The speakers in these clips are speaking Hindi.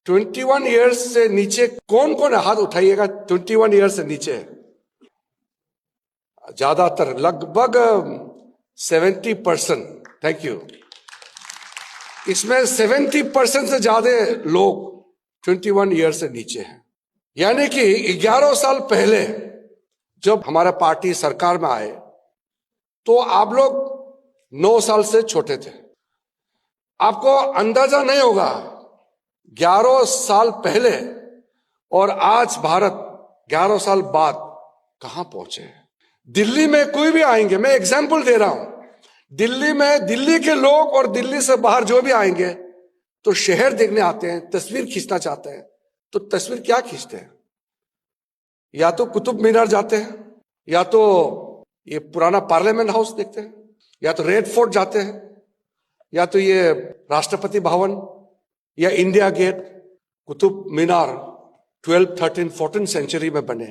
21 ईयर्स से नीचे कौन कौन है? हाथ उठाइएगा। 21 ईयर्स से नीचे ज्यादातर, लगभग 70%। Thank you. इसमें 70% से ज्यादा लोग 21 ईयर्स से नीचे हैं। यानी कि 11 साल पहले जब हमारा पार्टी सरकार में आए तो आप लोग 9 साल से छोटे थे। आपको अंदाजा नहीं होगा 11 साल पहले और आज भारत 11 साल बाद कहां पहुंचे हैं। दिल्ली में कोई भी आएंगे, मैं एग्जांपल दे रहा हूं, दिल्ली में दिल्ली के लोग और दिल्ली से बाहर जो भी आएंगे तो शहर देखने आते हैं, तस्वीर खींचना चाहते हैं। तो तस्वीर क्या खींचते हैं? या तो कुतुब मीनार जाते हैं, या तो ये पुराना पार्लियामेंट हाउस देखते हैं, या तो रेड फोर्ट जाते हैं, या तो ये राष्ट्रपति भवन या India gate. Qutub Minar 12, 13, 14 century में बने,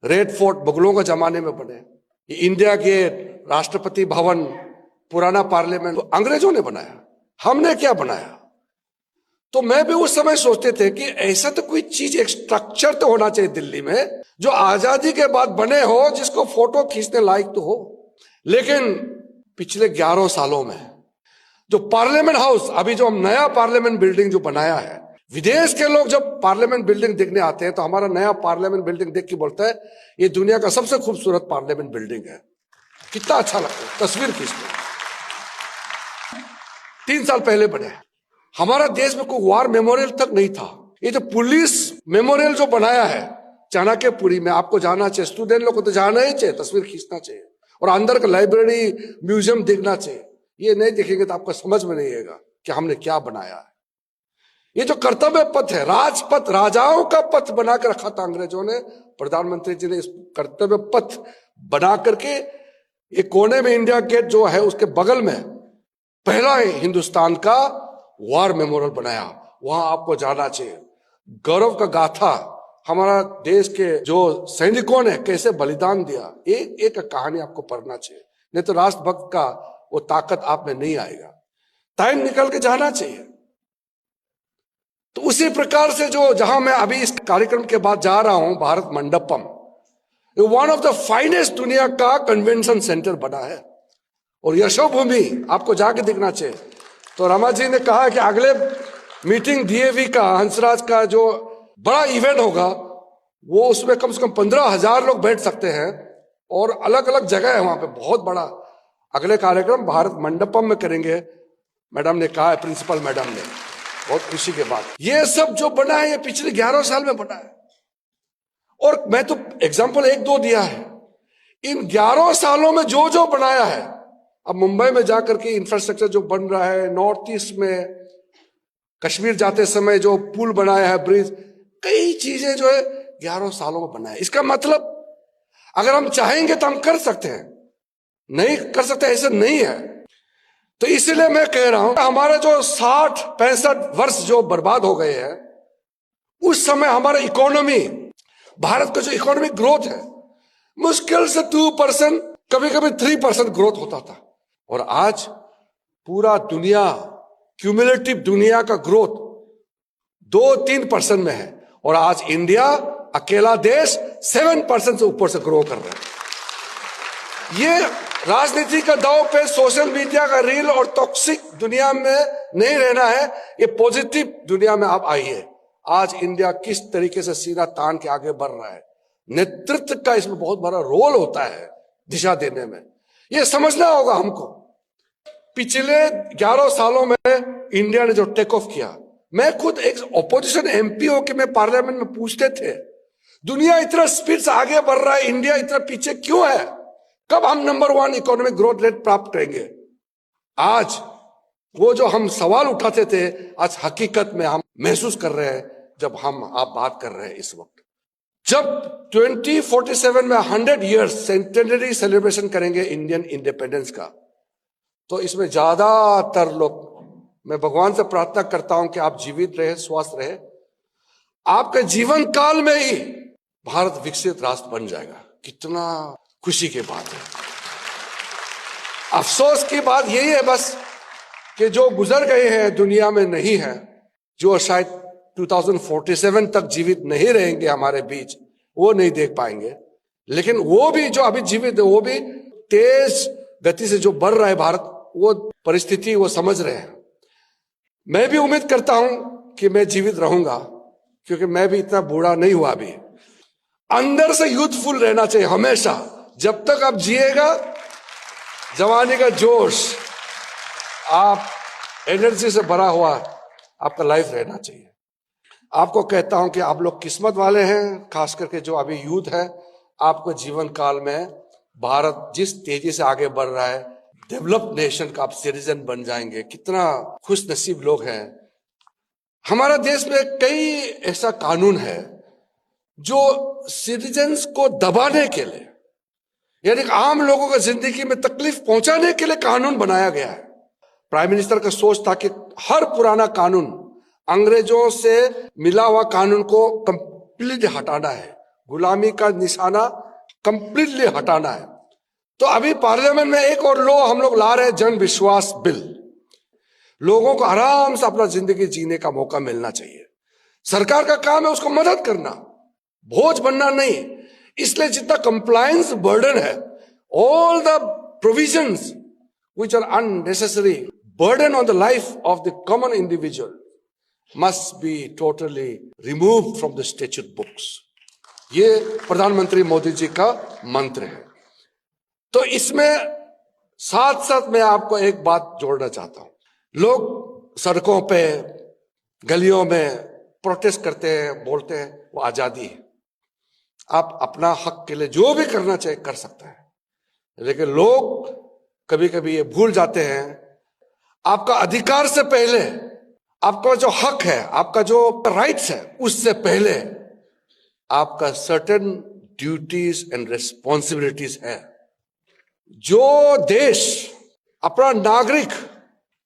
रेड फोर्ट मुगलों के जमाने में बने, ये इंडिया गेट, राष्ट्रपति भवन, पुराना पार्लियामेंट तो अंग्रेजों ने बनाया। हमने क्या बनाया? तो मैं भी उस समय सोचते थे कि ऐसा तो कोई चीज, एक स्ट्रक्चर तो होना चाहिए दिल्ली में जो आजादी के बाद बने हो, जिसको फोटो खींचने लायक तो हो। लेकिन पिछले 11 सालों में जो पार्लियामेंट हाउस, अभी जो हम नया पार्लियामेंट बिल्डिंग जो बनाया है, विदेश के लोग जब पार्लियामेंट बिल्डिंग देखने आते हैं तो हमारा नया पार्लियामेंट बिल्डिंग देख के बोलता है ये दुनिया का सबसे खूबसूरत पार्लियामेंट बिल्डिंग है। कितना अच्छा लगता है तस्वीर खींचने। 3 साल पहले बने। हमारा देश में कोई वार मेमोरियल तक नहीं था। ये जो पुलिस मेमोरियल जो बनाया है चाणक्यपुरी में, आपको जाना चाहिए, स्टूडेंट लोग को तो जाना ही चाहिए, तस्वीर खींचना चाहिए और अंदर का लाइब्रेरी म्यूजियम देखना चाहिए। ये नहीं देखेंगे तो आपको समझ में नहीं आएगा कि हमने क्या बनाया है। ये जो कर्तव्य पथ है, राजपथ, राजाओं का पथ बना कर रखा था अंग्रेजों ने, प्रधानमंत्री जी ने इस कर्तव्य पथ बना करके एक कोने में इंडिया गेट जो है उसके बगल में पहला हिंदुस्तान का वार मेमोरियल बनाया। वहां आपको जाना चाहिए। गौरव का गाथा, हमारा देश के जो सैनिकों ने कैसे बलिदान दिया, एक एक कहानी आपको पढ़ना चाहिए। नहीं तो राष्ट्रभक्त का वो ताकत आप में नहीं आएगा। टाइम निकल के जाना चाहिए। तो उसी प्रकार से जो जहां मैं अभी इस कार्यक्रम के बाद जा रहा हूं, Bharat Mandapam, one of the finest दुनिया का कन्वेंशन सेंटर बना है और यशोभूमि आपको जाके देखना चाहिए। तो रमा जी ने कहा कि अगले मीटिंग डीएवी का, हंसराज का जो बड़ा इवेंट होगा वो उसमें कम से कम 15,000 लोग बैठ सकते हैं और अलग अलग जगह है वहां पे, बहुत बड़ा। अगले कार्यक्रम भारत मंडपम में करेंगे, मैडम ने कहा है, प्रिंसिपल मैडम ने, बहुत खुशी के बात। ये सब जो बना है ये पिछले 11 साल में बना है। और मैं तो एग्जाम्पल 1-2 दिया है। इन 11 सालों में जो जो बनाया है, अब मुंबई में जाकर के इंफ्रास्ट्रक्चर जो बन रहा है, नॉर्थ ईस्ट में कश्मीर जाते समय जो पुल बनाया है, ब्रिज, कई चीजें जो है 11 सालों में बनाया है। इसका मतलब अगर हम चाहेंगे तो हम कर सकते हैं, नहीं कर सकते ऐसा नहीं है। तो इसलिए मैं कह रहा हूं हमारे जो 60-65 वर्ष जो बर्बाद हो गए हैं, उस समय हमारा इकोनॉमी, भारत का जो इकोनॉमिक ग्रोथ है, मुश्किल से 2%, कभी कभी 3% ग्रोथ होता था। और आज पूरा दुनिया, क्यूमुलेटिव दुनिया का ग्रोथ 2-3% में है और आज इंडिया अकेला देश 7% से ऊपर से ग्रो कर रहा है। ये राजनीति का दाव पे, सोशल मीडिया का रील और टॉक्सिक दुनिया में नहीं रहना है, ये पॉजिटिव दुनिया में आप आइए। आज इंडिया किस तरीके से सीना तान के आगे बढ़ रहा है, नेतृत्व का इसमें बहुत बड़ा रोल होता है दिशा देने में, ये समझना होगा हमको। पिछले 11 सालों में इंडिया ने जो टेक ऑफ किया, मैं खुद एक ऑपोजिशन एमपी हो के मैं पार्लियामेंट में पूछते थे, दुनिया इतना स्पीड से आगे बढ़ रहा है, इंडिया इतना पीछे क्यों है, कब हम नंबर 1 इकोनॉमिक ग्रोथ रेट प्राप्त करेंगे। आज वो जो हम सवाल उठाते थे, आज हकीकत में हम महसूस कर रहे हैं जब आप बात कर रहे हैं। इस वक्त जब 2047 में 100 ईयर्स सेंटेनरी सेलिब्रेशन करेंगे इंडियन इंडिपेंडेंस का, तो इसमें ज्यादातर लोग, मैं भगवान से प्रार्थना करता हूं कि आप जीवित रहे, स्वस्थ रहे, आपके जीवन काल में ही भारत विकसित राष्ट्र बन जाएगा। कितना खुशी की बात है। अफसोस की बात यही है बस कि जो गुजर गए हैं दुनिया में नहीं है, जो शायद 2047 तक जीवित नहीं रहेंगे हमारे बीच, वो नहीं देख पाएंगे। लेकिन वो भी जो अभी जीवित है, वो भी तेज गति से जो बढ़ रहा है भारत, वो परिस्थिति वो समझ रहे हैं। मैं भी उम्मीद करता हूं कि मैं जीवित रहूंगा, क्योंकि मैं भी इतना बूढ़ा नहीं हुआ अभी। अंदर से यूथफुल रहना चाहिए हमेशा। जब तक आप जिएगा, जवानी का जोश, आप एनर्जी से भरा हुआ आपका लाइफ रहना चाहिए। आपको कहता हूं कि आप लोग किस्मत वाले हैं, खास करके जो अभी यूथ है। आपको जीवन काल में भारत जिस तेजी से आगे बढ़ रहा है, डेवलप्ड नेशन का आप सिटीजन बन जाएंगे। कितना खुश नसीब लोग हैं। हमारा देश में कई ऐसा कानून है जो सिटीजन्स को दबाने के लिए, यानी आम लोगों को जिंदगी में तकलीफ पहुंचाने के लिए कानून बनाया गया है। प्राइम मिनिस्टर का सोच था कि हर पुराना कानून, अंग्रेजों से मिला हुआ कानून को कंप्लीटली हटाना है, गुलामी का निशाना कंप्लीटली हटाना है। तो अभी पार्लियामेंट में एक और लॉ हम लोग ला रहे हैं, जन विश्वास बिल। लोगों को आराम से अपना जिंदगी जीने का मौका मिलना चाहिए। सरकार का काम है उसको मदद करना, बोझ बनना नहीं। इसलिए जितना कंप्लायंस बर्डन है, all the provisions which are unnecessary burden on the life of the common individual must be totally removed from the statute books. ये प्रधानमंत्री मोदी जी का मंत्र है। तो इसमें साथ साथ मैं आपको एक बात जोड़ना चाहता हूं। लोग सड़कों पे, गलियों में प्रोटेस्ट करते हैं, बोलते हैं वो आजादी है, आप अपना हक के लिए जो भी करना चाहे कर सकते हैं। लेकिन लोग कभी कभी ये भूल जाते हैं, आपका अधिकार से पहले, आपका जो हक है, आपका जो राइट्स है, उससे पहले आपका सर्टेन ड्यूटीज एंड रिस्पॉन्सिबिलिटीज है। जो देश अपना नागरिक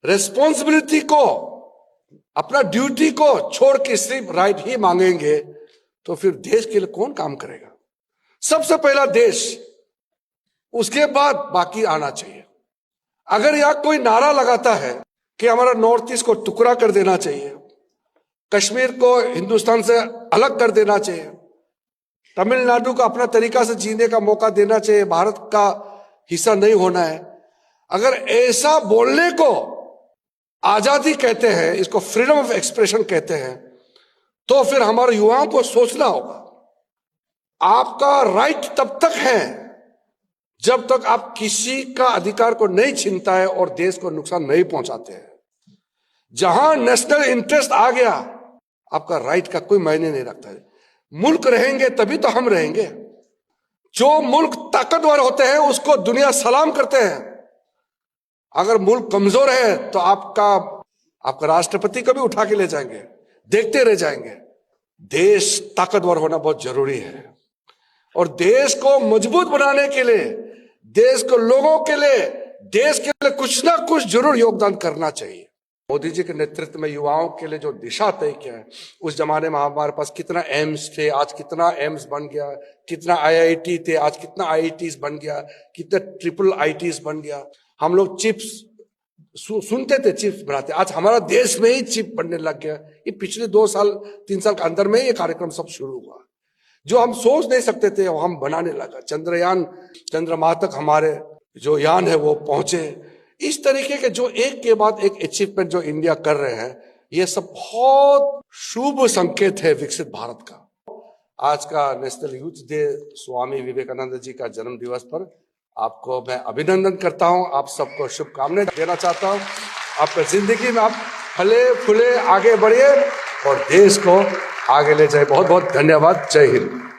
रिस्पॉन्सिबिलिटी को, अपना ड्यूटी को छोड़ के सिर्फ राइट ही मांगेंगे, तो फिर देश के लिए कौन काम करेगा? सबसे पहला देश, उसके बाद बाकी आना चाहिए। अगर यहां कोई नारा लगाता है कि हमारा नॉर्थ ईस्ट को टुकड़ा कर देना चाहिए, कश्मीर को हिंदुस्तान से अलग कर देना चाहिए, तमिलनाडु को अपना तरीका से जीने का मौका देना चाहिए, भारत का हिस्सा नहीं होना है, अगर ऐसा बोलने को आजादी कहते हैं, इसको फ्रीडम ऑफ एक्सप्रेशन कहते हैं, तो फिर हमारे युवाओं को सोचना होगा। आपका राइट तब तक है जब तक आप किसी का अधिकार को नहीं छीनता है और देश को नुकसान नहीं पहुंचाते हैं। जहां नेशनल इंटरेस्ट आ गया, आपका राइट का कोई मायने नहीं रखता है। मुल्क रहेंगे तभी तो हम रहेंगे। जो मुल्क ताकतवर होते हैं उसको दुनिया सलाम करते हैं। अगर मुल्क कमजोर है तो आपका राष्ट्रपति को भी उठा के ले जाएंगे, देखते रह जाएंगे। देश ताकतवर होना बहुत जरूरी है, और देश को मजबूत बनाने के लिए, देश को लोगों के लिए, देश के लिए कुछ ना कुछ जरूर योगदान करना चाहिए। मोदी जी के नेतृत्व में युवाओं के लिए जो दिशा तय किया है, उस जमाने में हमारे पास कितना एम्स थे, आज कितना एम्स बन गया, कितना आईआईटी थे, आज कितना आईआईटीज बन गया, कितना ट्रिपल आईटीज बन गया। हम लोग चिप्स सुनते थे, चिप्स बनाते, आज हमारा देश में ही चिप बनने लग गया। ये पिछले 2 साल 3 साल के अंदर में ये कार्यक्रम सब शुरू हुआ। जो हम सोच नहीं सकते थे वो हम बनाने लगा। चंद्रयान, चंद्रमा तक हमारे जो यान है वो पहुंचे। इस तरीके के जो एक के बाद एक अचीवमेंट जो इंडिया कर रहे हैं, ये सब बहुत शुभ संकेत है विकसित भारत का। आज का national youth day, Swami Vivekananda ji का जन्म दिवस पर आपको मैं अभिनंदन करता हूं, आप सबको शुभकामनाएं देना चाहता हूं। आपका जिंदगी में आप फले फूले आगे बढ़िए और देश को आगे ले जाए। बहुत बहुत धन्यवाद। जय हिंद।